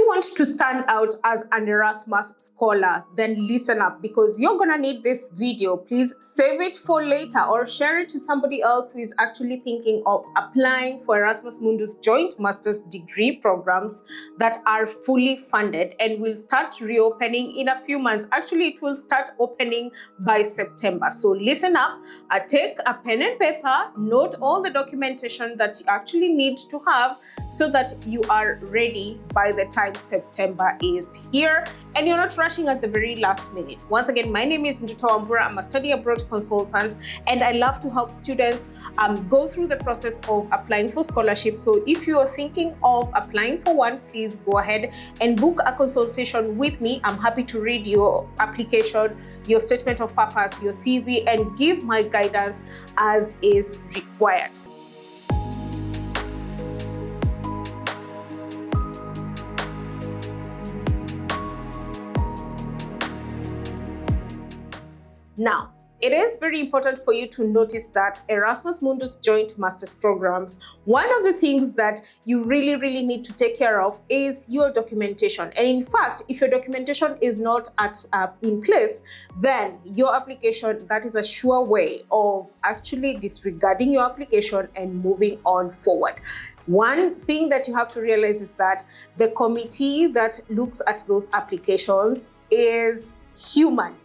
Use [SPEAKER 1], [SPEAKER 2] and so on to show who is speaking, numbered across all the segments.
[SPEAKER 1] you want to stand out as an Erasmus scholar, then listen up, because you're gonna need this video. Please save it for later or share it to somebody else who is actually thinking of applying for Erasmus Mundus joint master's degree programs that are fully funded and will start reopening in a few months. Actually, it will start opening by September. So listen up, take a pen and paper, note all the documentation that you actually need to have so that you are ready by the time September is here and you're not rushing at the very last minute. Once again, my name is Ndutawambura. I'm a study abroad consultant and I love to help students go through the process of applying for scholarship. So if you are thinking of applying for one, please go ahead and book a consultation with me. I'm happy to read your application, your statement of purpose, your CV, and give my guidance as is required. Now, it is very important for you to notice that Erasmus Mundus joint master's programs, one of the things that you really need to take care of is your documentation. And in fact, if your documentation is not in place, then your application, that is a sure way of actually disregarding your application and moving on forward. One thing that you have to realize is that the committee that looks at those applications is human.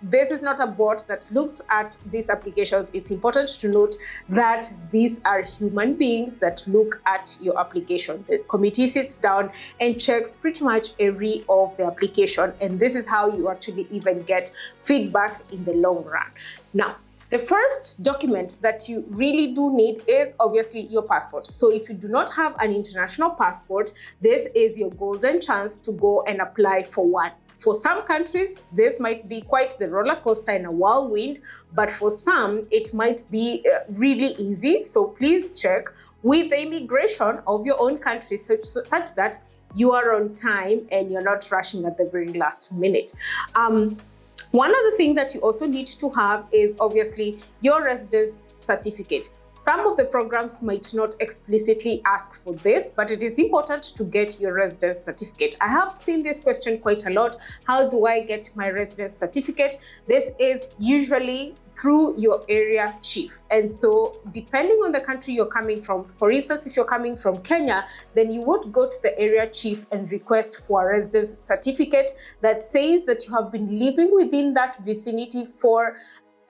[SPEAKER 1] This is not a bot that looks at these applications. It's important to note that these are human beings that look at your application. The committee sits down and checks pretty much every of the application, and this is how you actually even get feedback in the long run. Now, the first document that you really do need is obviously your passport. So if you do not have an international passport, this is your golden chance to go and apply for one. For some countries, this might be quite the roller coaster and a whirlwind, but for some, it might be really easy. So please check with the immigration of your own country such that you are on time and you're not rushing at the very last minute. One other thing that you also need to have is obviously your residence certificate. Some of the programs might not explicitly ask for this, but it is important to get your residence certificate. I have seen this question quite a lot. How do I get my residence certificate? This is usually through your area chief. And so depending on the country you're coming from, for instance, if you're coming from Kenya, then you would go to the area chief and request for a residence certificate that says that you have been living within that vicinity for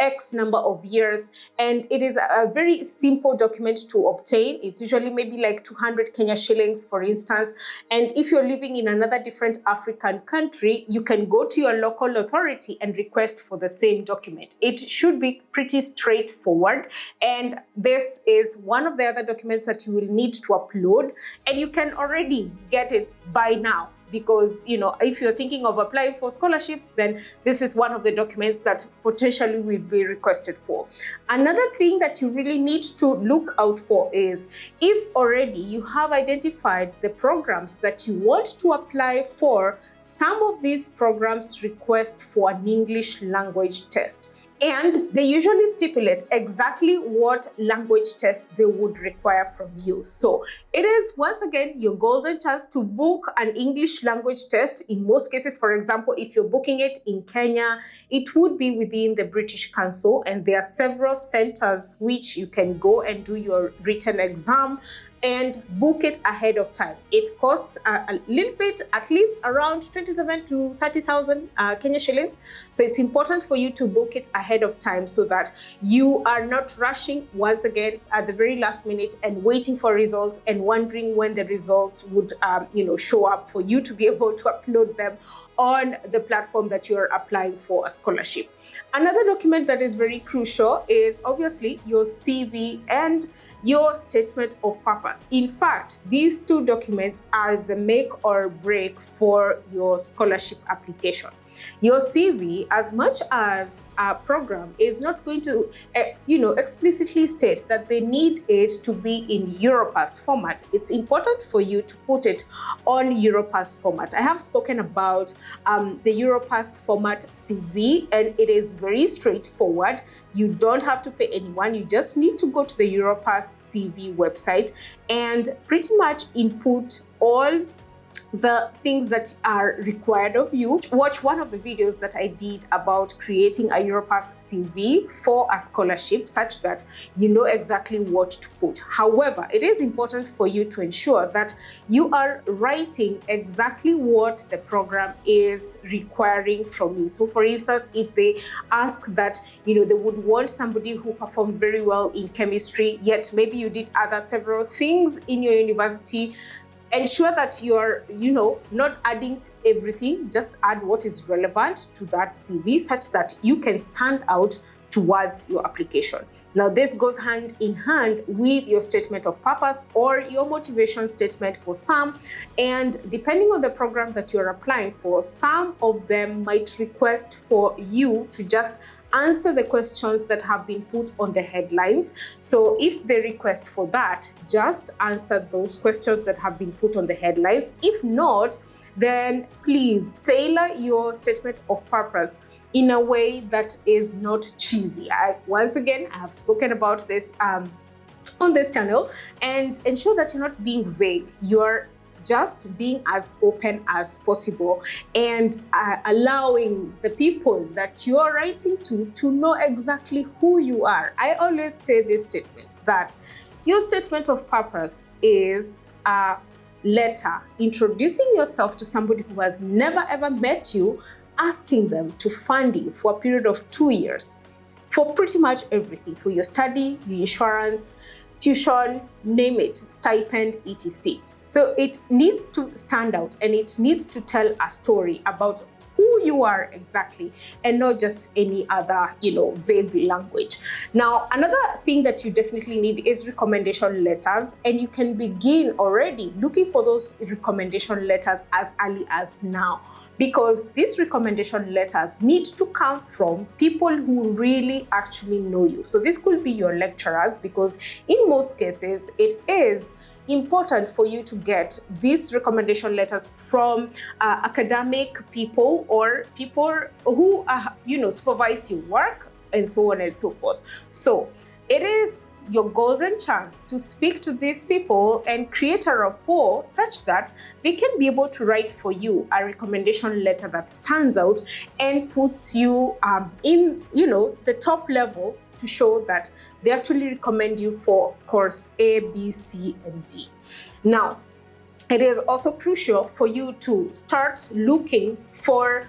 [SPEAKER 1] X number of years, and it is a very simple document to obtain. It's usually maybe like 200 Kenya shillings, for instance. And if you're living in another different African country, you can go to your local authority and request for the same document. It should be pretty straightforward. And this is one of the other documents that you will need to upload, and you can already get it by now. Because, you know, if you're thinking of applying for scholarships, then this is one of the documents that potentially will be requested for. Another thing that you really need to look out for is if already you have identified the programs that you want to apply for, some of these programs request for an English language test. And they usually stipulate exactly what language test they would require from you. So it is, once again, your golden chance to book an English language test. In most cases, for example, if you're booking it in Kenya, it would be within the British Council, and there are several centers which you can go and do your written exam and book it ahead of time. It costs a little bit, at least around 27 to 30,000 Kenya shillings. So it's important for you to book it ahead of time so that you are not rushing once again at the very last minute and waiting for results and wondering when the results would show up for you to be able to upload them on the platform that you're applying for a scholarship. Another document that is very crucial is obviously your CV and your statement of purpose. In fact, these two documents are the make or break for your scholarship application. Your CV, as much as a program is not going to, explicitly state that they need it to be in Europass format, it's important for you to put it on Europass format. I have spoken about the Europass format CV, and it is very straightforward. You don't have to pay anyone. You just need to go to the Europass CV website and pretty much input all the things that are required of you. Watch one of the videos that I did about creating a Europass CV for a scholarship, such that you know exactly what to put. However, it is important for you to ensure that you are writing exactly what the program is requiring from you. So for instance, if they ask that, you know, they would want somebody who performed very well in chemistry, yet maybe you did other several things in your university, ensure that you're, you know, not adding everything, just add what is relevant to that CV, such that you can stand out towards your application. Now, this goes hand in hand with your statement of purpose or your motivation statement for some. And depending on the program that you're applying for, some of them might request for you to just answer the questions that have been put on the headlines. So if they request for that, just answer those questions that have been put on the headlines. If not, then please tailor your statement of purpose in a way that is not cheesy. Once again, I have spoken about this on this channel, and ensure that you're not being vague. You're just being as open as possible and allowing the people that you are writing to know exactly who you are. I always say this statement, that your statement of purpose is a letter introducing yourself to somebody who has never ever met you, asking them to fund you for a period of 2 years for pretty much everything, for your study, your insurance, tuition, name it, stipend, etc. So it needs to stand out, and it needs to tell a story about who you are exactly, and not just any other, you know, vague language. Now, another thing that you definitely need is recommendation letters, and you can begin already looking for those recommendation letters as early as now, because these recommendation letters need to come from people who really actually know you. So this could be your lecturers, because in most cases it is important for you to get these recommendation letters from academic people or people who you know, supervise your work, and so on and so forth. So it is your golden chance to speak to these people and create a rapport such that they can be able to write for you a recommendation letter that stands out and puts you in, you know, the top level, to show that they actually recommend you for course A, B, C, and D. Now, it is also crucial for you to start looking for,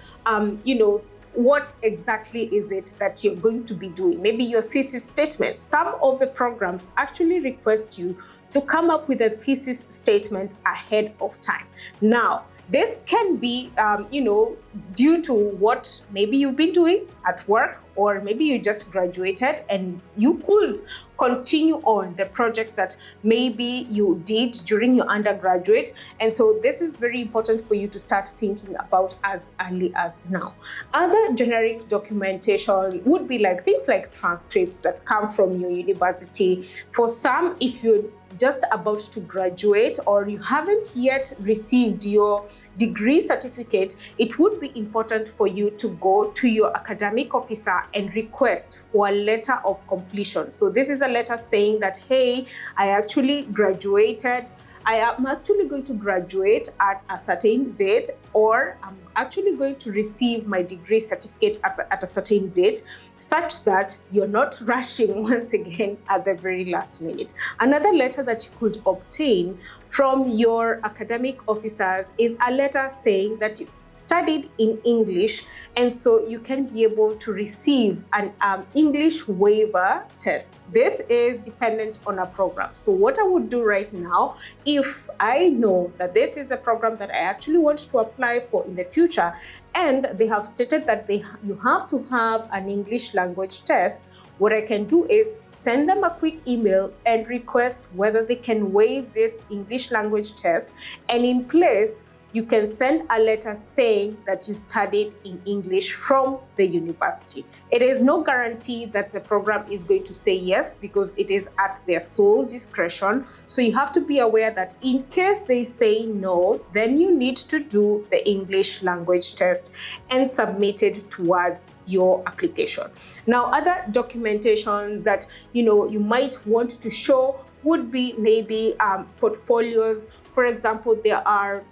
[SPEAKER 1] you know, what exactly is it that you're going to be doing? Maybe your thesis statement. Some of the programs actually request you to come up with a thesis statement ahead of time. Now, this can be, you know, due to what maybe you've been doing at work, or maybe you just graduated and you could continue on the project that maybe you did during your undergraduate. And so this is very important for you to start thinking about as early as now. Other generic documentation would be like things like transcripts that come from your university. For some, if you're just about to graduate or you haven't yet received your degree certificate, it would be important for you to go to your academic officer and request for a letter of completion. So this is a letter saying that, hey, I actually graduated. I am actually going to graduate at a certain date, or I'm actually going to receive my degree certificate at a certain date, such that you're not rushing once again at the very last minute. Another letter that you could obtain from your academic officers is a letter saying that you studied in English, and so you can be able to receive an English waiver test. This is dependent on a program. So what I would do right now, if I know that this is a program that I actually want to apply for in the future, and they have stated that you have to have an English language test, what I can do is send them a quick email and request whether they can waive this English language test, and in place, you can send a letter saying that you studied in English from the university. It is no guarantee that the program is going to say yes, because it is at their sole discretion. So you have to be aware that in case they say no, then you need to do the English language test and submit it towards your application. Now, other documentation that you might want to show would be maybe portfolios. For example, there are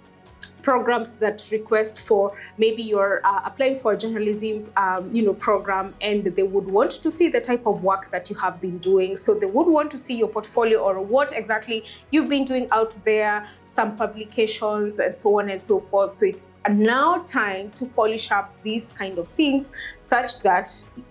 [SPEAKER 1] programs that request for, maybe you're applying for a journalism program, and they would want to see the type of work that you have been doing. So they would want to see your portfolio or what exactly you've been doing out there, some publications and so on and so forth. So it's now time to polish up these kind of things such that,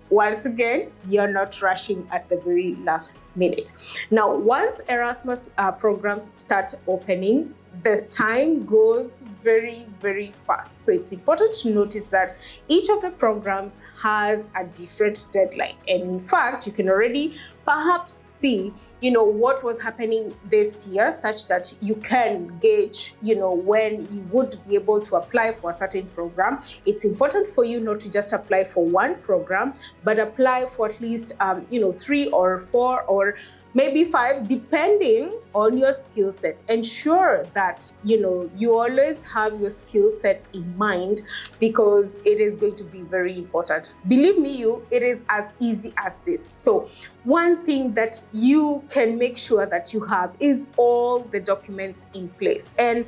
[SPEAKER 1] once again, you're not rushing at the very last minute. Now, once Erasmus programs start opening, the time goes very, very fast. So it's important to notice that each of the programs has a different deadline. And in fact, you can already perhaps see what was happening this year, such that you can gauge, when you would be able to apply for a certain program. It's important for you not to just apply for one program, but apply for at least, 3 or 4 or maybe 5, depending on your skill set. Ensure that, you always have your skill set in mind, because it is going to be very important. Believe me, it is as easy as this. So one thing that you can make sure that you have is all the documents in place. And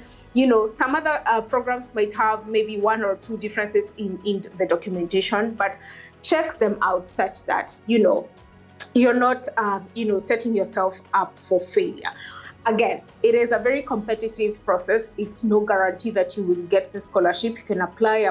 [SPEAKER 1] some other programs might have maybe 1 or 2 differences in the documentation, but check them out such that, you're not, setting yourself up for failure. Again, it is a very competitive process. It's no guarantee that you will get the scholarship. You can apply,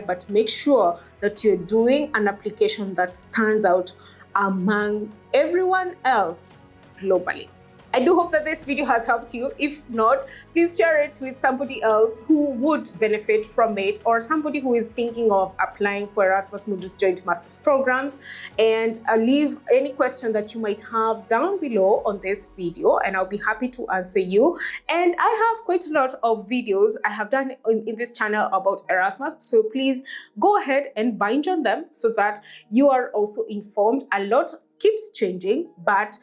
[SPEAKER 1] but make sure that you're doing an application that stands out among everyone else globally. I do hope that this video has helped you. If not, please share it with somebody else who would benefit from it, or somebody who is thinking of applying for Erasmus Mundus Joint Masters programs. And leave any question that you might have down below on this video, and I'll be happy to answer you. And I have quite a lot of videos I have done in this channel about Erasmus, so please go ahead and binge on them so that you are also informed. A lot keeps changing, but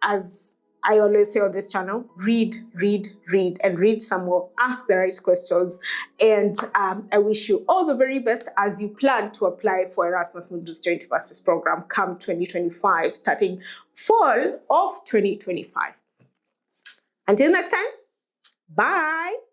[SPEAKER 1] as I always say on this channel, read, and read some more. Ask the right questions. And I wish you all the very best as you plan to apply for Erasmus Mundus Joint Masters program come 2025, starting fall of 2025. Until next time, bye.